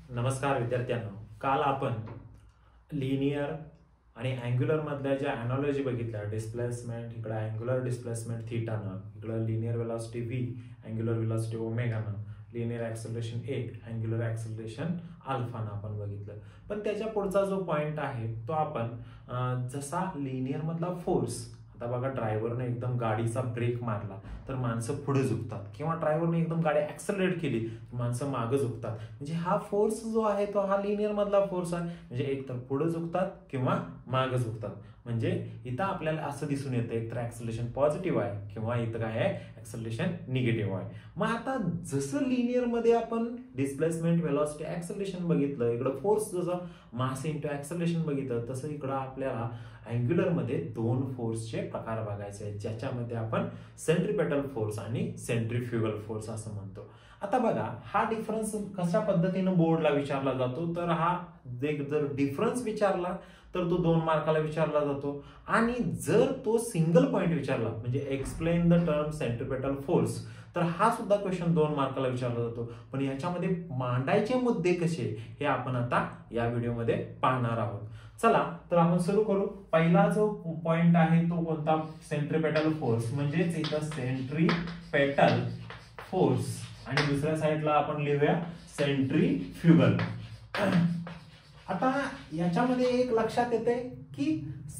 नमस्कार विद्यार्थ्यांनो, काल आपण लिनियर आणि अँग्युलर मधल्या ज्या अॅनॉलॉजी बघितल्या, डिस्प्लेसमेंट इकडे अँग्युलर डिस्प्लेसमेंट थीटानं, इकडे linear velocity v, angular velocity ओमेगानं, linear acceleration a, angular acceleration अल्फानं आपण बघितलं. पण त्याच्या पुढचा जो पॉइंट आहे तो आपण जसा लिनियर मधला फोर्स, आता बघा ड्रायव्हरने एकदम गाडीचा ब्रेक मारला तर माणसं पुढे झुकतात, किंवा ड्रायव्हरने एकदम गाडी ऍक्सेलरेट केली तर माणसं मागे झुकतात. म्हणजे हा फोर्स जो आहे तो हा लिनियर मधला फोर्स आहे. म्हणजे एक तर पुढे झुकतात किंवा मागे झुकतात. म्हणजे इथं आपल्याला असं दिसून येतं एक तर ऍक्सेलरेशन पॉझिटिव्ह आहे किंवा इथं काय आहे ऍक्सेलरेशन निगेटिव्ह आहे. मग आता जसं लिनियर मध्ये आपण डिस्प्लेसमेंट, वेलॉसिटी, ऍक्सेलरेशन बघितलं, इकडं फोर्स जसं मास इंटू ऍक्सेलरेशन बघितलं, तसं इकडं आपल्याला अँग्युलर मध्ये दोन फोर्सचे प्रकार बघायचे आहेत, ज्याच्यामध्ये आपण सेंट्रिपेटल फोर्स आणि सेंट्रिफ्युगल फोर्स असं म्हणतो. आता बघा हा डिफरन्स कशा पद्धतीने बोर्डला विचारला जातो, तर हा जर डिफरन्स विचारला तर तो 2 मार्काला विचारला जातो, आणि जर तो सिंगल पॉइंट विचारला म्हणजे explain the term centripetal force, तर हा सुद्धा क्वेश्चन 2 मार्काला विचारला जातो. पण याच्यामध्ये मांडायचे मुद्दे कसे हे आपण आता या व्हिडिओमध्ये पाहणार आहोत. चला तर आपण सुरू करू. पहिला जो पॉइंट आहे तो कोणता? Centripetal force. म्हणजेच इथं सेंट्रिपेटल फोर्स आणि दुसऱ्या साईडला आपण लिहूया सेंट्रिफ्युगल. आता याच्यामध्ये एक लक्षात येते की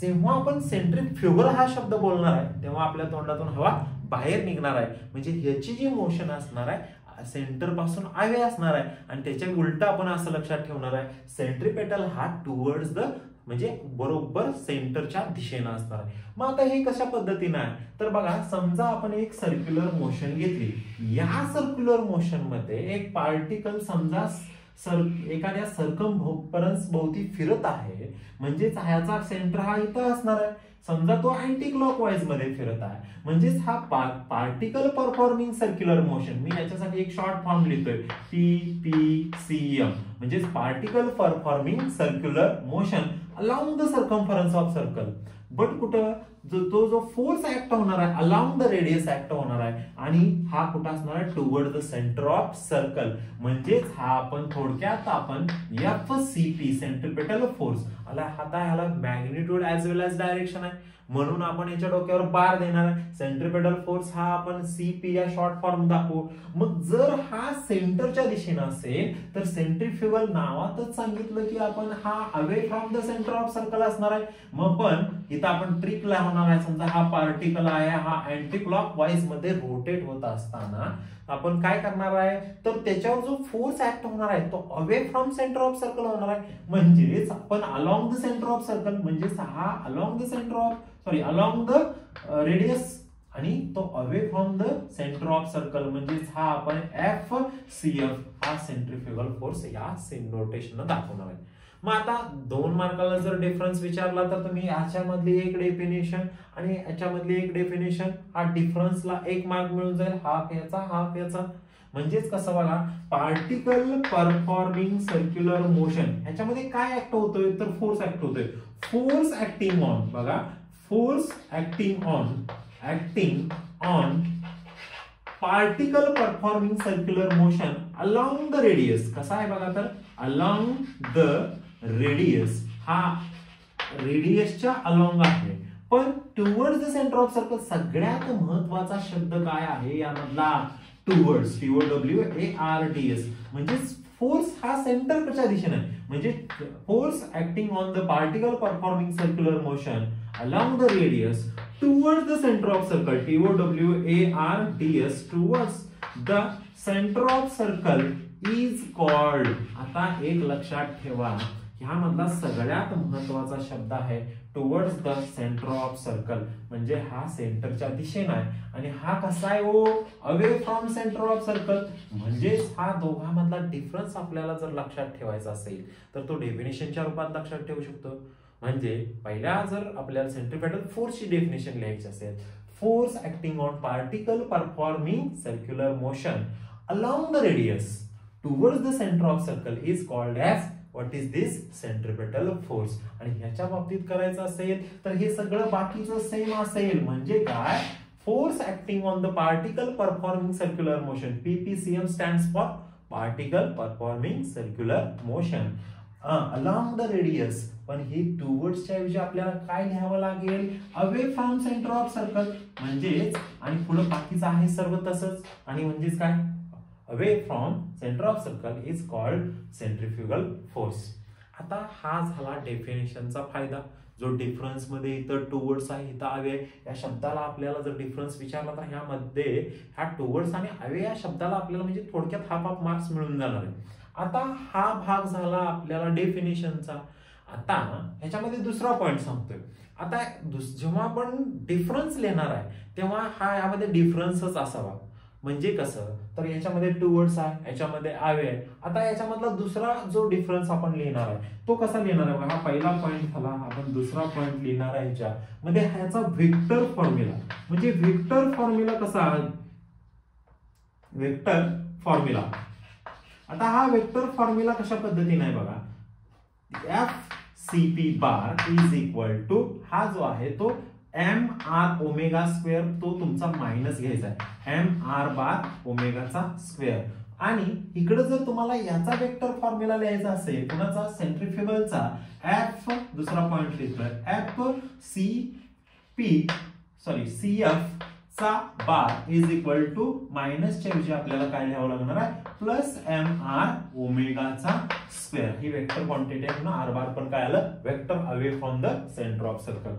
जेव्हा आपण सेंट्रिफ्युगल हा शब्द बोलणार आहे तेव्हा आपल्या तोंडातून हवा बाहेर निघणार आहे. म्हणजे ह्याची जी मोशन असणार आहे सेंटर पासून अवे असणार आहे, आणि त्याच्या उलट आपण असं लक्षात ठेवणार आहे सेंट्रिपेटल हा टुवर्ड्स द, म्हणजे बरोबर सेंटरच्या दिशेनं असणार आहे. मग आता हे कशा पद्धतीनं आहे तर बघा, समजा आपण एक सर्क्युलर मोशन घेतली. या सर्क्युलर मोशन मध्ये एक पार्टिकल समजा एखाद्या सर्कमफरन्स भोवती फिरत आहे, म्हणजेच ह्याचा सेंटर हा इथं असणार आहे. समजा तो अँटी क्लॉकवाईज मध्ये फिरत आहे, म्हणजेच हा पार्टिकल परफॉर्मिंग सर्क्युलर मोशन. मी याच्यासाठी एक शॉर्ट फॉर्म लिहितोय PPCM, म्हणजेच particle performing circular motion along the circumference of circle. But कुठं जो फोर्स ऍक्ट होणार आहे अलॉंग द रेडियस ऍक्ट होणार आहे, आणि हा कुठं असणार आहे toward the centre of circle. म्हणजेच हा आपण थोडक्यात आपण FCP सेंट्रिपेटल फोर्स आला. आता ह्याला मॅग्निट्यूड ऍज वेल एज डायरेक्शन आहे, म्हणून आपण याच्या डोक्यावर बार देणार आहे. सेंट्रिपेटल फोर्स हा आपण CP या शॉर्ट फॉर्म दाखवू. मग जर हा सेंटरच्या दिशेने असेल तर सेंट्रिफ्युगल नावातच सांगितलं की आपण हा away from the centre of circle असणार आहे. मग पण इथं आपण ट्रिक लावणार आहे. समजा हा पार्टिकल आहे, हा अँटी क्लॉकवाईज मध्ये रोटेट होत असताना आपण काय करणार आहे तर त्याच्यावर जो फोर्स ऍक्ट होणार आहे तो away from centre of circle होणार आहे. म्हणजेच आपण along the centre of circle, म्हणजेच हा along the centre of along the radius, आणि तो away from the centre of circle, म्हणजेच हा आपण FCF हा सेंट्रिफ्युगल फोर्स या नोटेशन दाखवणार आहे. मग आता 2 मार्काला जर डिफरन्स विचारला तर तुम्ही याच्यामधली एक डेफिनेशन आणि याच्यामधली एक डेफिनेशन, हा डिफरन्सला 1 मार्क मिळून जाईल, हाफ याचा. म्हणजेच कसं बघा, पार्टिकल परफॉर्मिंग सर्क्युलर मोशन ह्याच्यामध्ये काय ऍक्ट होतोय तर फोर्स ऍक्ट होतोय. फोर्स ऍक्टिंग ऑन, बघा, force acting on particle performing circular motion along the radius. कसा आहे बघा, तर अलॉंग द रेडियस, हा रेडियसच्या अलॉंग आहे, पण towards the centre of circle. सगळ्यात महत्वाचा शब्द काय आहे यामधला? Towards, TOWARDS. म्हणजे फोर्स हा सेंटरच्या दिशेने आहे. म्हणजे force acting on the particle performing circular motion along the radius towards the centre of circle, TOWARDS, towards the centre of circle is called. आता एक लक्षात ठेवा, ह्यामधला सगळ्यात महत्वाचा शब्द आहे towards the centre of circle. म्हणजे हा सेंटरच्या दिशेने आहे, आणि हा कसा आहे हो, away from centre of circle. म्हणजेच हा दोघांमधला डिफरन्स आपल्याला जर लक्षात ठेवायचा असेल तर तो डेफिनेशनच्या रूपात लक्षात ठेवू शकतो. म्हणजे पहिल्या जर आपल्याला सेंट्रिपेटल फोर्सची डेफिनेशन लिहायची असेल, force acting on particle performing circular motion along the radius towards the centre of circle is called as what is this centripetal force. आणि ह्याच्या बाबतीत करायचं असेल तर हे सगळं बाकीचं सेम असेल. म्हणजे काय, force acting on the particle performing circular motion, PPCM stands for particle performing circular motion along the radius. पण हे टुवर्ड्सच्या ऐवजी आपल्याला काय लिहावं लागेल, away from centre of circle. म्हणजेच आणि पुढे बाकीचं आहे सर्व तसंच, आणि म्हणजेच काय, away from centre of circle is called centrifugal force. आता हा झाला डेफिनेशनचा फायदा. जो डिफरन्स मध्ये इथं टुवर्ड्स आहे, इथं अवे या शब्दाला आपल्याला जर डिफरन्स विचारला तर ह्यामध्ये ह्या टुवर्ड्स आणि अवे या शब्दाला आपल्याला म्हणजे थोडक्यात हाफ मार्क्स मिळून जाणार आहे. आता हा भाग झाला आपल्याला डेफिनेशनचा. आता ह्याच्यामध्ये दुसरा पॉइंट सांगतोय. आता जेव्हा आपण डिफरन्स लिहिणार आहे तेव्हा हा यामध्ये डिफरन्सच असावा. म्हणजे कसं, तर याच्यामध्ये टुवर्ड्स आहे, याच्यामध्ये अवे आहे. आता याच्यामधला दुसरा जो डिफरन्स आपण लिहिणार आहे तो कसा लिहिणार आहे, हा पहिला पॉइंट झाला. आपण दुसरा पॉइंट लिहिणार आहे ह्याच्यामध्ये ह्याचा व्हेक्टर फॉर्म्युला. म्हणजे व्हेक्टर फॉर्म्युला कसा आहे, व्हेक्टर फॉर्म्युला. आता हा वेक्टर फॉर्म्युला कशा पद्धतीने आहे बघा, FCP bar is equal to हा जो आहे तो mr ओमेगा स्क्वेअर, तो तुमचा मायनस घ्यायचा आहे, mr बार ओमेगाचा स्क्वेअर. आणि इकडे जर तुम्हाला याचा वेक्टर फॉर्म्युला लिहायचा असेल कुणाचा, सेंट्रिफ्युगलचा, F दुसरा पॉइंट लिहितोय, CF चा बार इज इक्वल टू मायनसच्या ऐवजी आपल्याला काय लिहावं लागणार आहे, प्लस mr ओमेगाचा स्क्वेअर. ही वेक्टर क्वांटिटी आहे म्हणून r बार पण काय आलं, vector away from the centre of circle.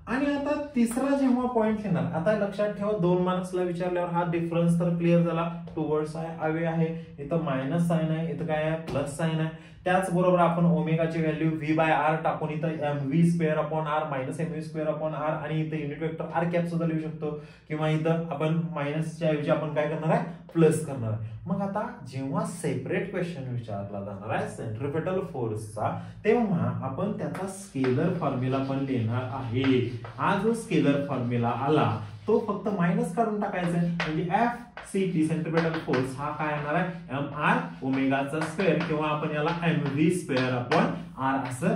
आणि आता तिसरा जेव्हा पॉइंट लिहिणार, आता लक्षात ठेवा 2 मार्क्सला विचारल्यावर हा डिफरन्स तर क्लिअर झाला. टुवर्ड्स आहे, अवे आहे, इथं मायनस साइन आहे, इथं काय आहे, प्लस साइन आहे. त्याचबरोबर आपण ओमेगाची व्हॅल्यू v/r टाकून इथं mv square upon r minus mv square upon r आणि इथं युनिट वेक्टर r कॅप सुद्धा लिहू शकतो. किंवा इथं आपण मायनसच्या ऐवजी आपण काय करणार आहे, प्लस करणार आहे. मग आता जेव्हा सेपरेट क्वेश्चन विचारला जाणार आहे सेंट्रिपेटल फोर्सचा, तेव्हा आपण त्याचा स्केलर फॉर्म्युला पण लिहिणार आहे. हा जो स्केलर फॉर्म्युला आला तो फक्त मायनस काढून टाकायचा आहे. म्हणजे FCP सेंट्रिपेटल फोर्स हा काय येणार आहे, mr ओमेगाचा स्क्वेअर, किंवा आपण याला mv स्क्वेअर अपॉन r असं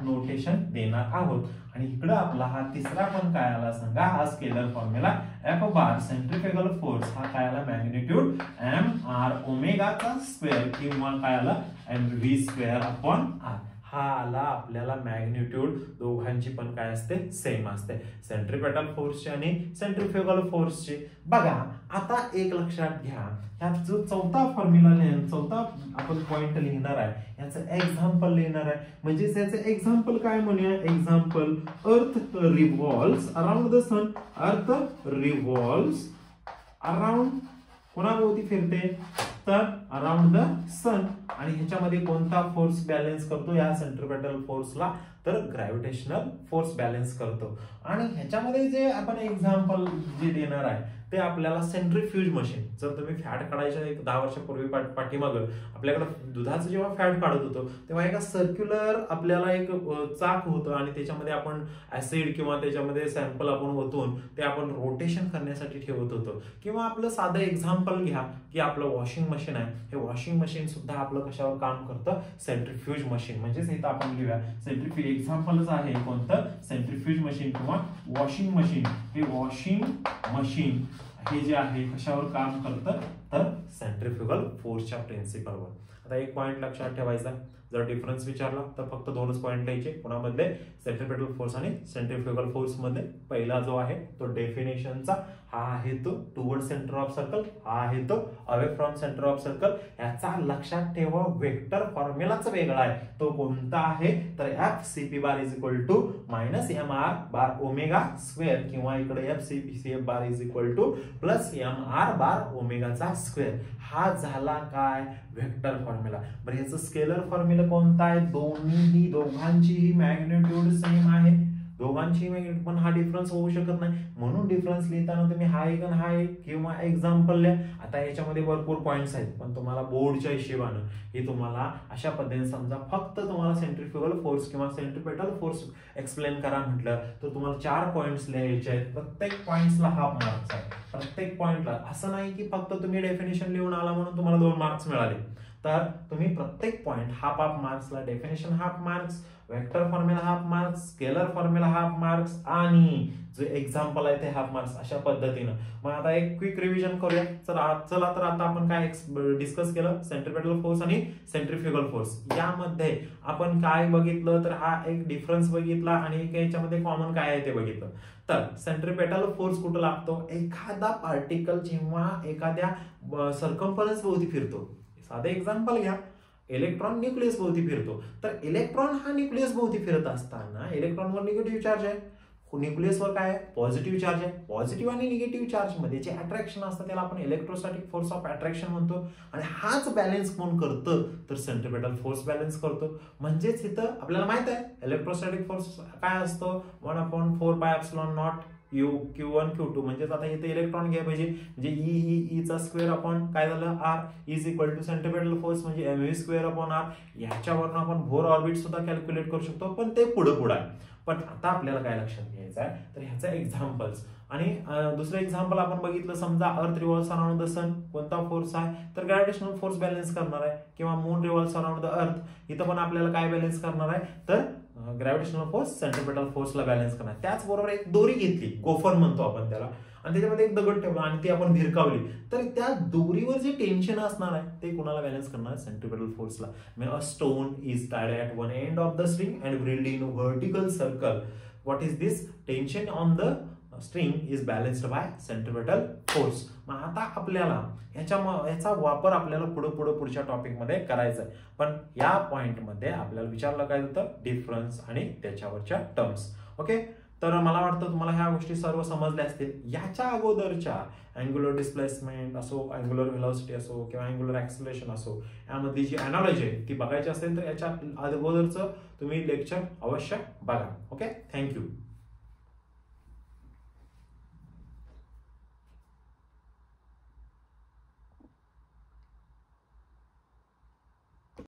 नोटेशन देणार आहोत. आणि इकडे आपला हा तिसरा पण काय आला सांगा, हा स्केलर फॉर्म्युला F बार सेंट्रिफ्युगल फोर्स हा काय आला, मॅग्निट्यूड mr ओमेगाचा स्क्वेअर किंवा काय आला, mv स्क्वेअर अपॉन r. हा आला आपल्याला मॅग्निट्यूड. दोघांची पण काय असते, सेम असते, सेंट्रिपेटल फोर्सची आणि सेंट्रिफ्युगल फोर्सची. बघा आता एक लक्षात घ्या, ह्यात जो चौथा फॉर्म्युला चौथा आपण पॉइंट लिहिणार आहे याचं एक्झाम्पल लिहिणार आहे. म्हणजे याचं एक्झाम्पल काय म्हणूया, एक्झाम्पल अर्थ रिव्हॉल्व्स अराउंड द सन. अर्थ रिव्हॉल्व्स अराउंड कोणाभोवती फिरते, तर अराउंड द सन. आणि ह्याच्यामध्ये कोणता फोर्स बॅलन्स करतो या सेंट्रिपेटल फोर्सला, तर ग्रॅव्हिटेशनल फोर्स बॅलन्स करतो. आणि ह्याच्यामध्ये जे आपण एक्झाम्पल जे देणार आहे ते आपल्याला सेंट्रिफ्यूज मशीन. जर तुम्ही फॅट काढायच्या 10 वर्षापूर्वी पाठीमागं आपल्याकडे दुधाचं जेव्हा फॅट काढत होतो तेव्हा एका सर्क्युलर आपल्याला एक चाक होतं आणि त्याच्यामध्ये आपण ऍसिड किंवा त्याच्यामध्ये सॅम्पल आपण ओतून ते आपण रोटेशन करण्यासाठी ठेवत होतो. किंवा आपलं साधं एक्झाम्पल घ्या की आपलं वॉशिंग मशीन आहे, हे वॉशिंग मशीन सुद्धा आपलं कशावर काम करतं, सेंट्रिफ्यूज मशीन. म्हणजेच इथं आपण लिहूया सेंट्रिफ्यूज एक्झाम्पलच आहे कोणतं, सेंट्रिफ्यूज मशीन किंवा वॉशिंग मशीन. हे वॉशिंग मशीन हे जे आहे कशावर काम करतं, तर सेंट्रिफ्युगल फोर्सच्या प्रिन्सिपलवर. आता एक पॉइंट लक्षात ठेवायचा, जर डिफरन्स विचारला तर फक्त 2च पॉइंट लिहायचे. कोणामध्ये, सेंट्रिपेटल फोर्स आणि सेंट्रिफ्युगल फोर्स मध्ये. पहिला जो आहे तो डेफिनेशनचा, हा आहे तो टुवर्ड सेंटर ऑफ सर्कल, हा आहे तो away from centre of circle. याचा लक्षात ठेवा वेक्टर फॉर्म्युलाच वेगळा आहे. तो कोणता आहे, तर FCP bar is equal to minus mr bar omega square, किंवा इकडे FCP bar is equal to plus mr bar ओमेगाचा स्क्वेअर. हा झाला काय, वेक्टर फॉर्म्युला. बरं याचं स्केलर फॉर्म्युला कोणता आहे, दोघांची मॅग्निट्यूड सेम आहे, दोघांची मॅग्निट्यूड, पण हा डिफरन्स होऊ शकत नाही. म्हणून डिफरन्स लिहिताना तुम्ही हा एक आणि हा एक किंवा एक्झाम्पल लिहा. आता याच्यामध्ये भरपूर पॉइंट्स आहेत पण तुम्हाला बोर्डच्या हिशोबानं हे तुम्हाला अशा पद्धतीने समजा, फक्त तुम्हाला सेंट्रिफ्युगल फोर्स किंवा सेंट्रिपेटल फोर्स एक्सप्लेन करा म्हटलं तर तुम्हाला 4 पॉइंट्स लिहायचे आहेत. प्रत्येक पॉइंट्सला हाफ मार्क्स आहे. प्रत्येक पॉइंटला असं नाही की फक्त तुम्ही डेफिनेशन लिहून आला म्हणून तुम्हाला 2 मार्क्स मिळाले. तर तुम्ही प्रत्येक पॉइंट हाफ मार्क्सला definition half marks, vector formula half marks, scalar formula half marks आणि जो एक्झाम्पल आहे ते हाफ मार्क्स, अशा पद्धतीनं. मग आता एक क्विक रिव्हिजन करूया. चला तर आता आपण काय डिस्कस केलं, सेंट्रिपेटल फोर्स आणि सेंट्रिफ्युगल फोर्स. यामध्ये आपण काय बघितलं तर हा एक डिफरन्स बघितला आणि याच्यामध्ये कॉमन काय आहे ते बघितलं. तर सेंट्रिपेटल फोर्स कुठं लागतो, एखादा पार्टिकल जेव्हा एखाद्या सर्कम्फरन्स भोवती फिरतो. साधे एक्झाम्पल घ्या, इलेक्ट्रॉन न्यूक्लियस भोवती फिरतो. तर इलेक्ट्रॉन हा न्यूक्लियस भोवती फिरत असताना इलेक्ट्रॉनवर निगेटिव्ह चार्ज आहे, न्यूक्लियसवर काय आहे, पॉझिटिव्ह चार्ज आहे. पॉझिटिव्ह आणि निगेटिव्ह चार्ज मध्ये जे अट्रॅक्शन असतं त्याला आपण इलेक्ट्रोस्टॅटिक फोर्स ऑफ अट्रॅक्शन म्हणतो. आणि हाच बॅलन्स कोण करतं तर सेंट्रिपेटल फोर्स बॅलन्स करतो. म्हणजेच इथं आपल्याला माहित आहे इलेक्ट्रोस्टॅटिक फोर्स काय असतो, 1/4πε0 Q1 Q2. म्हणजेच आता इथे इलेक्ट्रॉन घ्या पाहिजे, म्हणजे ई चा स्क्वेअर अपॉन काय झालं R is equal to centripetal force म्हणजे mv स्क्वेअर अपॉन R. याच्यावरून आपण बोर ऑर्बिट सुद्धा कॅल्क्युलेट करू शकतो, पण ते पुढे आहे. पण आता आपल्याला काय लक्षात घ्यायचं आहे तर ह्याचं एक्झाम्पल्स. आणि दुसरं एक्झाम्पल आपण बघितलं, समजा अर्थ रिव्हॉल्व्स अराउंड द सन, कोणता फोर्स आहे तर ग्रॅव्हिटेशनल फोर्स बॅलन्स करणार आहे. किंवा moon revolves around the earth, इथं पण आपल्याला काय बॅलन्स करणार आहे तर ग्रॅव्हिटेशनल फोर्स सेंट्रिपेटल फोर्सला बॅलन्स करणार. त्याचबरोबर एक दोरी घेतली, गोफर म्हणतो आपण त्याला, आणि त्याच्यामध्ये एक दगड ठेवला आणि ती आपण भिरकावली, तर त्या दोरीवर जे टेन्शन असणार आहे ते कुणाला बॅलन्स करणार, सेंट्रिपेटल फोर्सला. A stone is tied at one end of the string and whirled in vertical circle. What is this, tension on the string is balanced by centripetal force. मग आता आपल्याला याचा वापर आपल्याला पुढच्या टॉपिक मध्ये करायचा आहे. पण या पॉइंट मध्ये आपल्याला विचारलं काय होतं, डिफरन्स आणि त्याच्यावरच्या टर्म्स. ओके, तर मला वाटतं तुम्हाला ह्या गोष्टी सर्व समजल्या असतील. याच्या अगोदरच्या अँग्युलर डिस्प्लेसमेंट असो, अँग्युलर व्हेलॉसिटी असो किंवा अँग्युलर ऍक्सिलरेशन असो, यामधली जी अनालॉजी आहे ती बघायची असेल तर याच्या अगोदरचं तुम्ही लेक्चर अवश्य बघा. Okay, thank you.